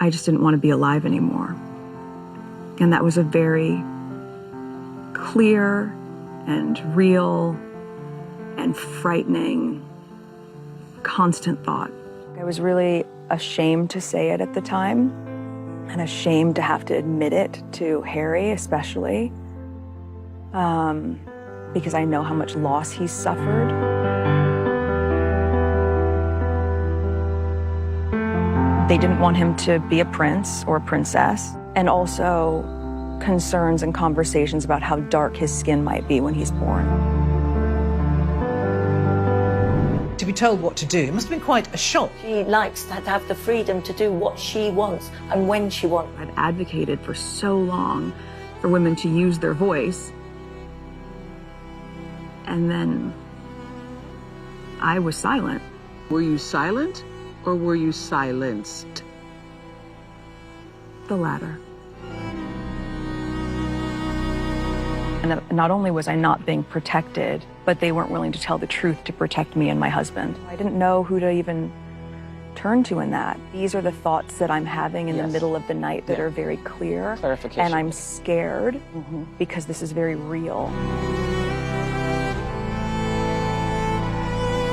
I just didn't want to be alive anymore. And that was a very clear and real and frightening, constant thought. I was really ashamed to say it at the time, and ashamed to have to admit it to Harry especially, because I know how much loss he's suffered. They didn't want him to be a prince or a princess, and also concerns and conversations about how dark his skin might be when he's born. To be told what to do, it must have been quite a shock. She likes to have the freedom to do what she wants and when she wants. I've advocated for so long for women to use their voice, and then I was silent. Were you silent or were you silenced? The latter. And not only was I not being protected, but they weren't willing to tell the truth to protect me and my husband. I didn't know who to even turn to in that. These are the thoughts that I'm having in the middle of the night that are very clear. Clarification. And I'm scared because this is very real.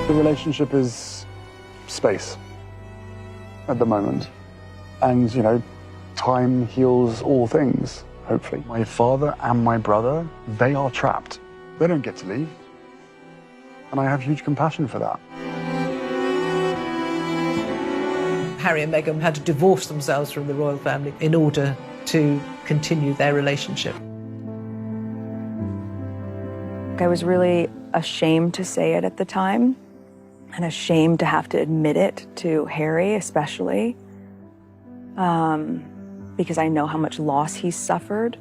The relationship is space at the moment. And, you know, time heals all things, hopefully. My father and my brother, they are trapped. They don't get to leave. And I have huge compassion for that. Harry and Meghan had to divorce themselves from the royal family in order to continue their relationship. I was really ashamed to say it at the time, and ashamed to have to admit it to Harry especially, because I know how much loss he's suffered.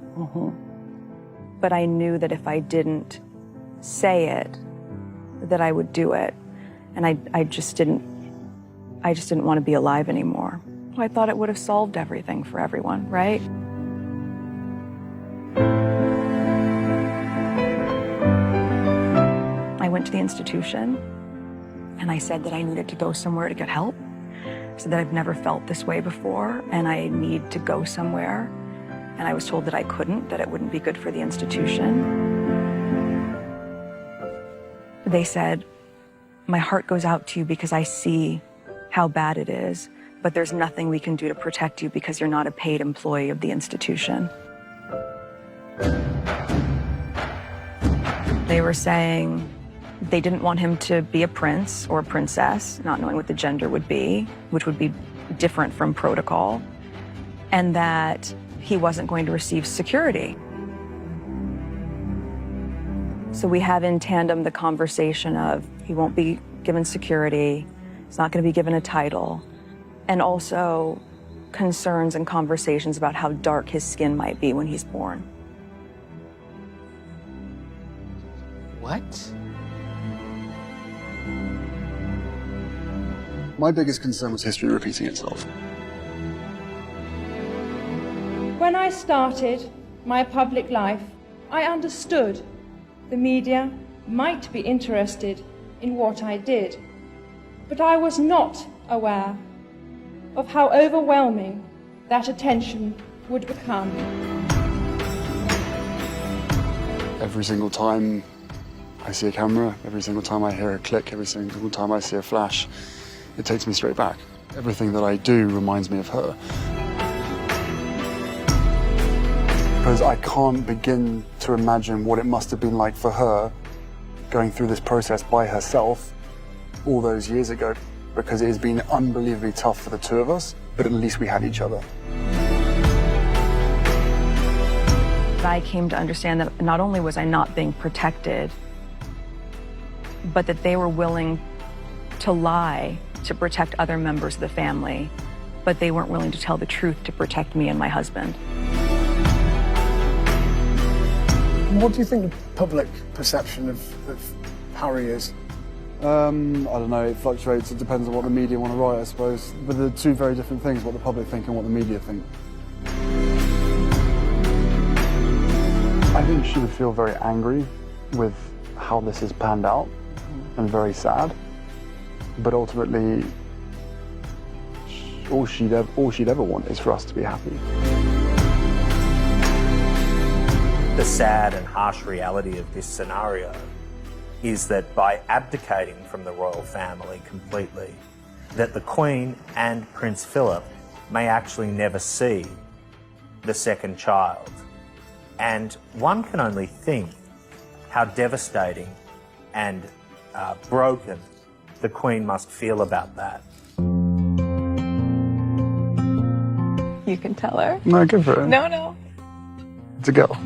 But I knew that if I didn't say it, that I would do it. And I just didn't want to be alive anymore. I thought it would have solved everything for everyone, right? I went to the institution and I said that I needed to go somewhere to get help. I said that I've never felt this way before and I need to go somewhere. And I was told that I couldn't, that it wouldn't be good for the institution. They said, my heart goes out to you because I see how bad it is, but there's nothing we can do to protect you because you're not a paid employee of the institution. They were saying they didn't want him to be a prince or a princess, not knowing what the gender would be, which would be different from protocol, and that he wasn't going to receive security. So we have in tandem the conversation of he won't be given security, he's not going to be given a title, and also concerns and conversations about how dark his skin might be when he's born. What? My biggest concern was history repeating itself. When I started my public life, I understood the media might be interested in what I did, but I was not aware of how overwhelming that attention would become. Every single time I see a camera, every single time I hear a click, every single time I see a flash, it takes me straight back. Everything that I do reminds me of her. Because I can't begin to imagine what it must have been like for her going through this process by herself all those years ago, because it has been unbelievably tough for the two of us, but at least we had each other. I came to understand that not only was I not being protected, but that they were willing to lie to protect other members of the family, but they weren't willing to tell the truth to protect me and my husband. What do you think the public perception of Harry is? I don't know, it fluctuates, it depends on what the media want to write, I suppose. But they're two very different things, what the public think and what the media think. I think she would feel very angry with how this has panned out and very sad. But ultimately, all she'd ever want is for us to be happy. The sad and harsh reality of this scenario is that by abdicating from the royal family completely, that the Queen and Prince Philip may actually never see the second child. And one can only think how devastating and broken the Queen must feel about that. You can tell her. No, go for it. No. It's a girl.